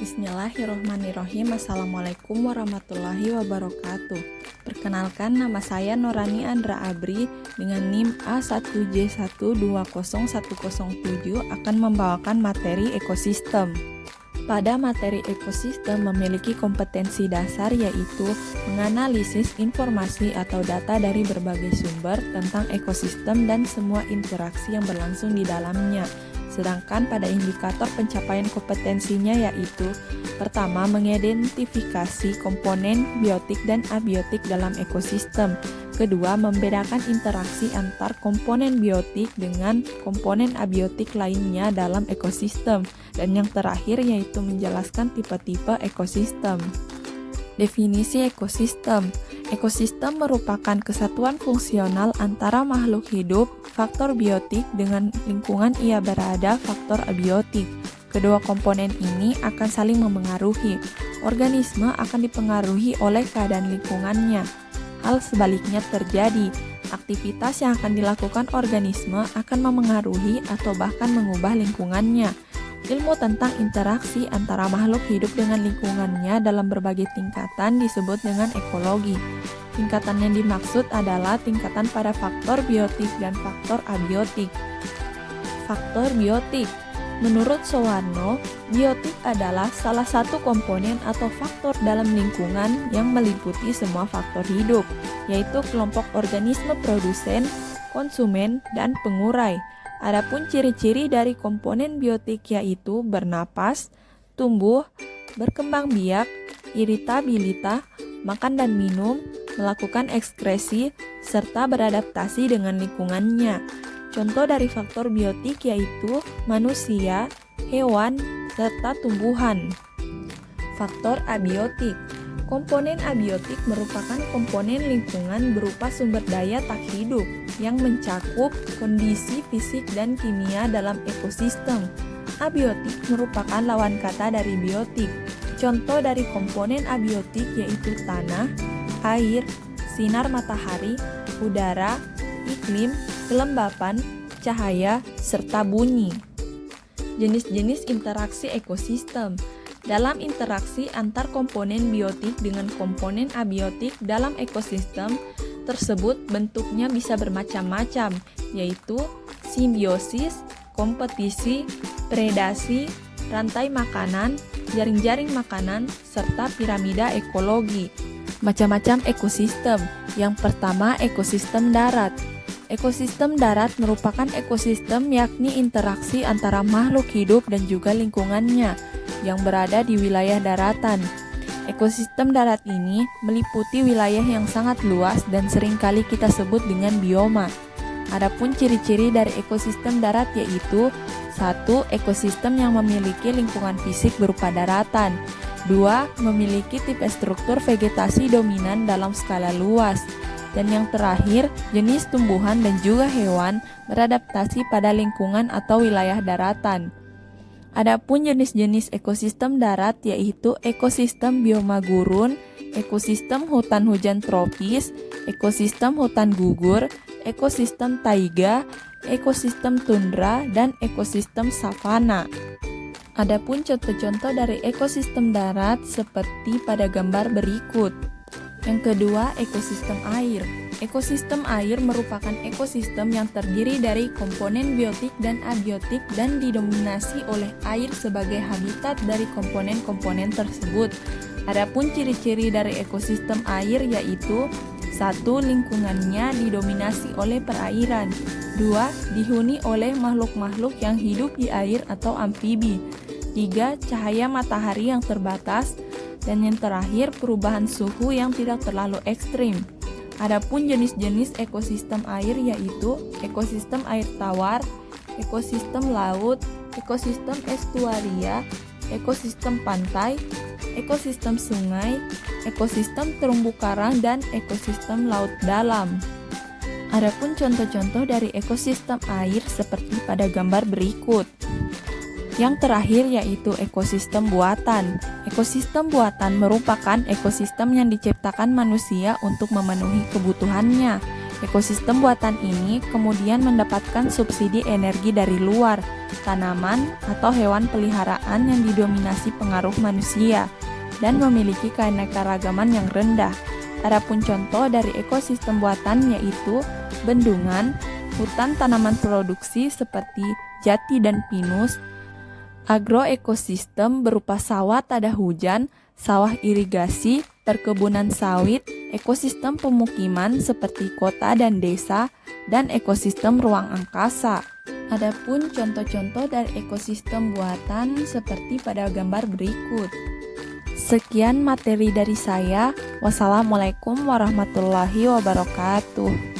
Bismillahirrohmanirrohim. Assalamualaikum warahmatullahi wabarakatuh. Perkenalkan, nama saya Norani Andra Abri dengan NIM A1J1201107 akan membawakan materi ekosistem. Pada materi ekosistem memiliki kompetensi dasar yaitu menganalisis informasi atau data dari berbagai sumber tentang ekosistem dan semua interaksi yang berlangsung di dalamnya. Sedangkan pada indikator pencapaian kompetensinya yaitu pertama, mengidentifikasi komponen biotik dan abiotik dalam ekosistem. Kedua, membedakan interaksi antar komponen biotik dengan komponen abiotik lainnya dalam ekosistem. Dan yang terakhir yaitu menjelaskan tipe-tipe ekosistem. Definisi ekosistem. Ekosistem merupakan kesatuan fungsional antara makhluk hidup, faktor biotik, dengan lingkungan ia berada, faktor abiotik. Kedua komponen ini akan saling memengaruhi. Organisme akan dipengaruhi oleh keadaan lingkungannya. Hal sebaliknya terjadi. Aktivitas yang akan dilakukan organisme akan memengaruhi atau bahkan mengubah lingkungannya. Ilmu tentang interaksi antara makhluk hidup dengan lingkungannya dalam berbagai tingkatan disebut dengan ekologi. Tingkatan yang dimaksud adalah tingkatan pada faktor biotik dan faktor abiotik. Faktor biotik. Menurut Soewarno, biotik adalah salah satu komponen atau faktor dalam lingkungan yang meliputi semua faktor hidup, yaitu kelompok organisme produsen, konsumen, dan pengurai. Adapun ciri-ciri dari komponen biotik yaitu bernapas, tumbuh, berkembang biak, iritabilitas, makan dan minum, melakukan ekskresi, serta beradaptasi dengan lingkungannya. Contoh dari faktor biotik yaitu manusia, hewan, serta tumbuhan. Faktor abiotik. Komponen abiotik merupakan komponen lingkungan berupa sumber daya tak hidup yang mencakup kondisi fisik dan kimia dalam ekosistem. Abiotik merupakan lawan kata dari biotik. Contoh dari komponen abiotik yaitu tanah, air, sinar matahari, udara, iklim, kelembapan, cahaya, serta bunyi. Jenis-jenis interaksi ekosistem. Dalam interaksi antar komponen biotik dengan komponen abiotik dalam ekosistem tersebut bentuknya bisa bermacam-macam, yaitu simbiosis, kompetisi, predasi, rantai makanan, jaring-jaring makanan, serta piramida ekologi. Macam-macam ekosistem. Yang pertama, ekosistem darat. Ekosistem darat merupakan ekosistem yakni interaksi antara makhluk hidup dan juga lingkungannya yang berada di wilayah daratan. Ekosistem darat ini meliputi wilayah yang sangat luas dan seringkali kita sebut dengan bioma. Adapun ciri-ciri dari ekosistem darat yaitu 1. Ekosistem yang memiliki lingkungan fisik berupa daratan. 2. Memiliki tipe struktur vegetasi dominan dalam skala luas. Dan yang terakhir, jenis tumbuhan dan juga hewan beradaptasi pada lingkungan atau wilayah daratan. Adapun jenis-jenis ekosistem darat yaitu ekosistem bioma gurun, ekosistem hutan hujan tropis, ekosistem hutan gugur, ekosistem taiga, ekosistem tundra, dan ekosistem savana. Adapun contoh-contoh dari ekosistem darat seperti pada gambar berikut. Yang kedua, ekosistem air. Ekosistem air merupakan ekosistem yang terdiri dari komponen biotik dan abiotik dan didominasi oleh air sebagai habitat dari komponen-komponen tersebut. Adapun ciri-ciri dari ekosistem air yaitu 1. Lingkungannya didominasi oleh perairan. 2. Dihuni oleh makhluk-makhluk yang hidup di air atau amfibi. 3. Cahaya matahari yang terbatas. Dan yang terakhir, perubahan suhu yang tidak terlalu ekstrim. Adapun jenis-jenis ekosistem air yaitu ekosistem air tawar, ekosistem laut, ekosistem estuaria, ekosistem pantai, ekosistem sungai, ekosistem terumbu karang, dan ekosistem laut dalam. Adapun contoh-contoh dari ekosistem air seperti pada gambar berikut. Yang terakhir yaitu ekosistem buatan. Ekosistem buatan merupakan ekosistem yang diciptakan manusia untuk memenuhi kebutuhannya, Ekosistem buatan ini kemudian mendapatkan subsidi energi dari luar, tanaman atau hewan peliharaan yang didominasi pengaruh manusia, dan memiliki keanekaragaman yang rendah. Adapun contoh dari ekosistem buatan yaitu bendungan, hutan tanaman produksi seperti jati dan pinus, agroekosistem berupa sawah tada hujan, sawah irigasi, perkebunan sawit, ekosistem pemukiman seperti kota dan desa, dan ekosistem ruang angkasa. Adapun contoh-contoh dari ekosistem buatan seperti pada gambar berikut. Sekian materi dari saya. Wassalamualaikum warahmatullahi wabarakatuh.